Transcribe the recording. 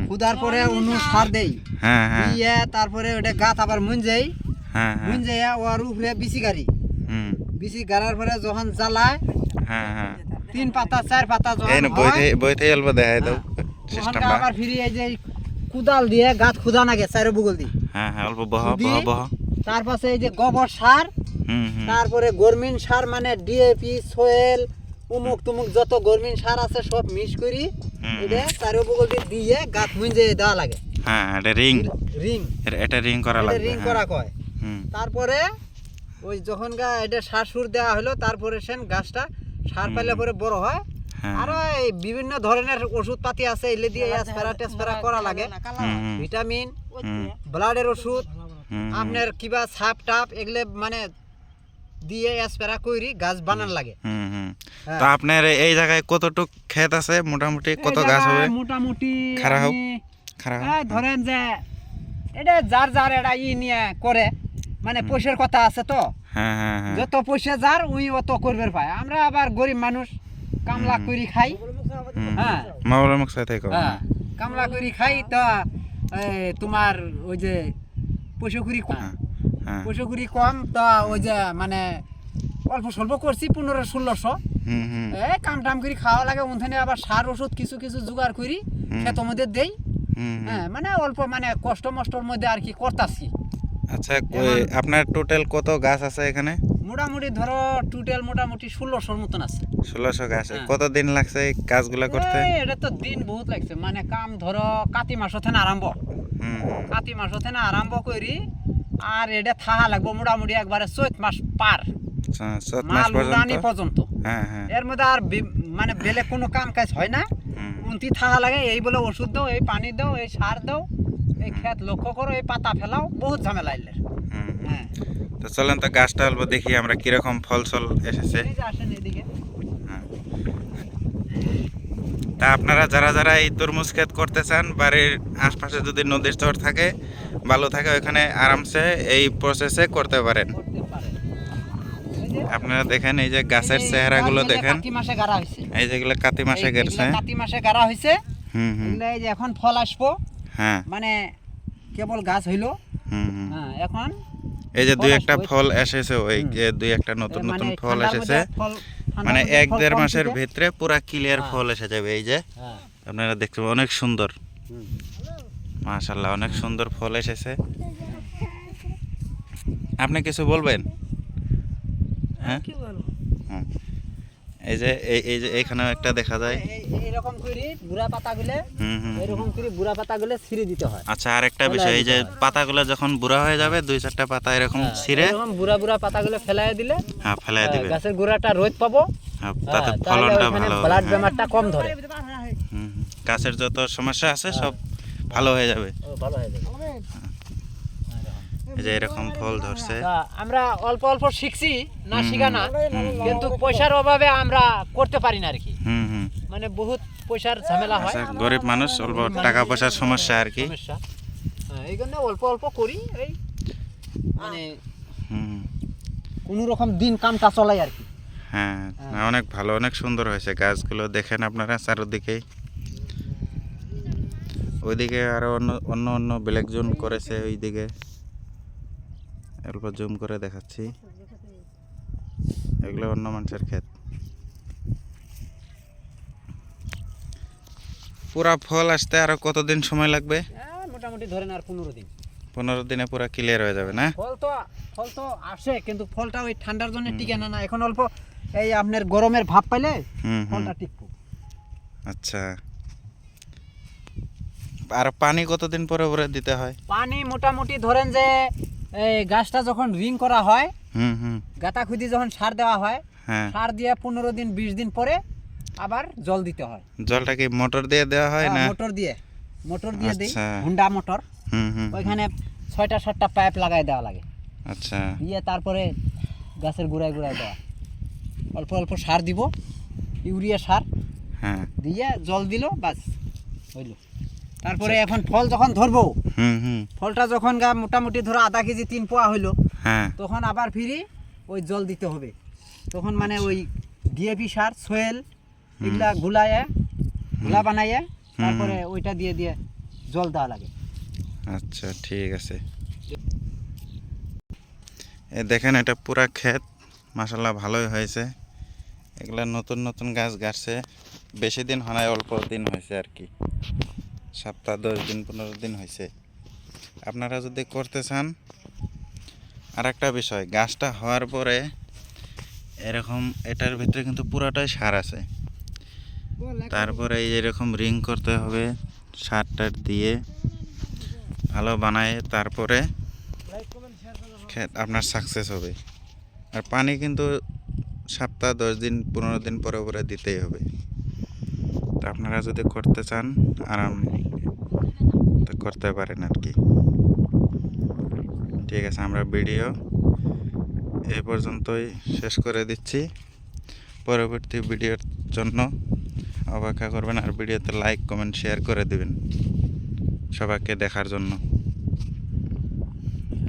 খুদার পরে অন্য সার দেই, হ্যাঁ হ্যাঁ দিয়ে তারপরে ওটা গাছ আবার মুঞ্জাই, হ্যাঁ হ্যাঁ মুঞ্জাই ওর উপরে বিচি গাড়ি, হুম বিচি গাড়ার পরে যখন জ্বালায় হ্যাঁ হ্যাঁ 3 পাতা 4 পাতা এই যখন না হয় বইতে অল্প দেখাই দাও তখন সিস্টেমটা। আবার ফিরি এই যে কুদাল দিয়ে গাছ খুদা নাগে চারো বগল দি, হ্যাঁ হ্যাঁ অল্প বহ খুদি, বহ বহ। তার পাশে এই যে গোবর সার, হুম হুম তারপরে গরমিন সার মানে ডিএপি সোয়েল উমুক তুমুক যত গরমিন সার আছে সব মিক্স করি এটা চারো বগল দিয়ে গাছ মুঞ্জে দেওয়া লাগে। হ্যাঁ এটা রিং রিং, এটা রিং করা এটা লাগবে। রিং করা কয়। হুম তারপরে ওই যখন এটা সার সুর দেওয়া হলো তারপরে সেন গাছটা সার পাইলে পরে বড় হয়। হ্যাঁ আর এই বিভিন্ন ধরনের ওষুধ পাতি আছে এলে দিয়ে স্প্রে টেস্প্রে করা লাগে, হুম ভিটামিন, হুম ব্লাডের ওষুধ, হুম আপনার কিবা সাপ টাপ এগুলো মানে দিয়ে স্প্রে করি গাছ বানান লাগে। হুম হুম। হ্যাঁ। তো আপনার এই জায়গায় কতটুক ক্ষেত আছে মোটামুটি, কত এই গাছ হবে? জায়গায় মোটামুটি খারাপ হোক, আমি- খারাপ এই ধরেন যে এটা যার যার এটা নিয়ে করে মানে পয়সার কথা আছে তো, হ্যাঁ হ্যাঁ হ্যাঁ যত পয়সা যার ওই অত করবে পায়। আমরা আবার গরিব মানুষ কামলা করি খাই। হুম। হ্যাঁ মাওলার মুখ সাথে কও। হ্যাঁ কামলা করি খাই তো তোমার ওই যে পয়সা করি কম, হ্যাঁ হ্যাঁ পয়সা করি কম তো ওই যে মানে অল্প স্বল্প করছি 1500-1600 হুম হুম কাম টাম করে খাওয়া লাগে। ওখানে আবার সার ওষুধ কিছু কিছু জোগাড় করি ক্ষেতের মধ্যে দেই। হুম হুম। হ্যাঁ মানে অল্প মানে কষ্ট মষ্টর মধ্যে আর কি করতাছি। আচ্ছা আপনার টোটাল কত গাছ আছে এখানে? মোটামুটি ধরো টোটাল মোটামুটি 1600-র মতন আছে। 1600 গাছ। হ্যাঁ। কতদিন লাগছে এই কাজগুলা করতে? এটা তো দিন বহুত লাগছে, মানে কাম ধরো কাতি মাস থেকে আরম্ভ, হুম হুম। কাতি মাস থেকে আরম্ভ করি আর এটা থাহা লাগবো মোটামুটি একবারে চৈত মাস পার আচ্ছা, 7 মাস মাল উড়ানি পর্যন্ত। পর্যন্ত। হ্যাঁ হ্যাঁ এর মধ্যে আর মানে বেলেগ কোনো কাম কাজ হয় না। হুম উন্তি থাহা লাগে, এই বলে ওষুধ দাও, এই পানি দাও, এই সার দাও, এই ক্ষেত লক্ষ্য করো, এই পাতা ফেলাও, বহুত ঝামেলা এলের। হুম। হ্যাঁ তো চলেন তো গাছটা অল্প দেখি আমরা কিরকম ফলসল এসেছে। এই যে আসেন এদিকে। হ্যাঁ। তা আপনারা যারা যারা এই তরমুজ ক্ষেত করতে চান, বাড়ির আশপাশে যদি নদীর চর থাকে ভালো থাকে, ওখানে আরামসে এই প্রসেসে করতে পারেন। করতে পারে। এই যে আপনারা দেখেন এই যে গাছের চেহারাগুলো গাছগুলো দেখেন, কাতি মাসে গাড়া হয়েছে, এই যেগুলো কাতি মাসে গেছে। এইগুলা কাতি মাসে গাড়া হয়েছে। হুম হুম এগুলা এই যে এখন ফল আসবো, হ্যাঁ মানে কেবল গাছ হইলো। হুম হুম। হ্যাঁ এখন এই যে দুই ফল একটা আসবে। ফল এসেছে, ওই যে দুই একটা নতুন মানে নতুন ফল ঠান্ডার এসেছে, মধ্যে ফল, ঠান্ডার মানে মধ্যে ফল 1-1.5 কম মাসের থেকে। ভিতরে পুরা ক্লিয়ার হ্যাঁ। ফল এসে যাবে। এই যে হ্যাঁ আপনারা দেখতে পাবেন, অনেক সুন্দর, হুম। মাশাআল্লাহ অনেক সুন্দর ফল এসেছে। আপনি কিছু বলবেন? হ্যাঁ হুম। এই যে এই যে এখানেও একটা দেখা যায়। এইরকম করে বুড়া পাতাগুলো, হুম হুম। এরকম করে বুড়া পাতাগুলো ছিঁড়ে দিতে হয়। আচ্ছা, আর একটা বিষয়, এই যে পাতাগুলো যখন বুড়া হয়ে যাবে 2-4টা পাতা এরকম ছিঁড়ে এরকম বুড়া বুড়া পাতাগুলো ফেলাই দিলে হ্যাঁ ফেলাই দিবে। গাছের গোড়াটা রোদ পাবো, হ্যাঁ, তাতে তাহলে ফলনটা ওখানে ভালো হবে। ব্লাড হ্যাঁ। বেমারটা কম ধরে। হুম, গাছের যত সমস্যা আছে সব ভালো হয়ে যাবে। ভালো হয়ে যাবে। এই যে এরকম ফল ধরছে। তা আমরা অল্প অল্প শিখছি, না শিখা না, কিন্তু পয়সার অভাবে আমরা করতে পারি না আর কি। হুম হুম। মানে বহুত পয়সার ঝামেলা হয়, আচ্ছা, গরিব মানুষ, অল্প টাকা পয়সার সমস্যা আর কি। সমস্যা। এই জন্য অল্প অল্প করি, এই মানে হুম কোনো রকম দিন কামটা চলাই আর কি। হ্যাঁ, না, অনেক ভালো, অনেক সুন্দর হয়েছে গাছগুলো। দেখেন আপনারা চারদিকেই, ওইদিকে আরো অন্য অন্য অন্য ব্ল্যাক জোন করেছে, ওইদিকে অল্প জুম করে দেখাচ্ছি, এগুলো অন্য মানুষের ক্ষেত। পুরা ফল আসতে আরো কতদিন সময় লাগবে? মোটামুটি ধরেন আর 15 দিন। 15 দিনে পুরা ক্লিয়ার হয়ে যাবে না? ফল তো আসে, কিন্তু ফলটা ওই ঠান্ডার জন্য টিকে না। এখন অল্প এই আপনার গরমের ভাব পাইলে হুম হুম। ফলটা টিকবো। আচ্ছা, আর পানি কতদিন পরে পরে দিতে হয়? পানি মোটামুটি ধরেন যে এই গাছটা যখন রিং করা হয়, হুম হুম। গাঁথা খুদি যখন সার দেওয়া হয়, হ্যাঁ, সার দিয়ে 15 দিন 20 দিন পরে আবার জল দিতে হয়। জলটা কি মোটর দিয়ে দেওয়া হয় না? মোটর দিয়ে দিই, আচ্ছা। Honda motor. হুম হুম। ওইখানে 6টা-7টা পাইপ লাগাই দেওয়া লাগে, আচ্ছা দিয়ে তারপরে গাছের গোড়ায় গোড়ায় দেওয়া। অল্প অল্প সার দিব, ইউরিয়া সার হ্যাঁ। দিয়ে জল দিল, বাস হইল। তারপরে এখন ফল যখন ধরবো, হুম হুম। ফলটা যখন মোটামুটি ধরো আধা কেজি 3 পোয়া হইলো, হ্যাঁ তখন আবার ফিরি ওই জল দিতে হবে। তখন মানে ওই ডিএপি সার, সোয়েল এগুলা গুলা বানাইয়ে তারপরে ওইটা দিয়ে দিয়ে জল দেওয়া লাগে। আচ্ছা ঠিক আছে। এ দেখেন এটা পুরা ক্ষেত মাশাআল্লাহ ভালোই হয়েছে। এগুলা নতুন নতুন গাছ গাছছে, বেশি দিন হয় নাই, অল্প দিন হয়েছে আর কি, সপ্তাহ 10 দিন 15 দিন হয়েছে। আপনারা যদি করতে চান, আর একটা বিষয়, গাছটা হওয়ার পরে এরকম এটার ভিতরে কিন্তু পুরাটাই সার আছে, তারপরে এরকম রিং করতে হবে, সার টার দিয়ে ভালো বানায়, তারপরে ক্ষেত আপনার সাকসেস হবে। আর পানি কিন্তু সপ্তাহ 10 দিন 15 দিন পরে পরে দিতেই হবে। তো আপনারা যদি করতে চান আরাম তো করতে পারেন আর কি। ঠিক আছে, আমরা ভিডিও এই পর্যন্তই শেষ করে দিচ্ছি। পরবর্তী ভিডিওর জন্য অপেক্ষা করবেন, আর ভিডিওতে লাইক কমেন্ট শেয়ার করে দিবেন সবাইকে দেখার জন্য।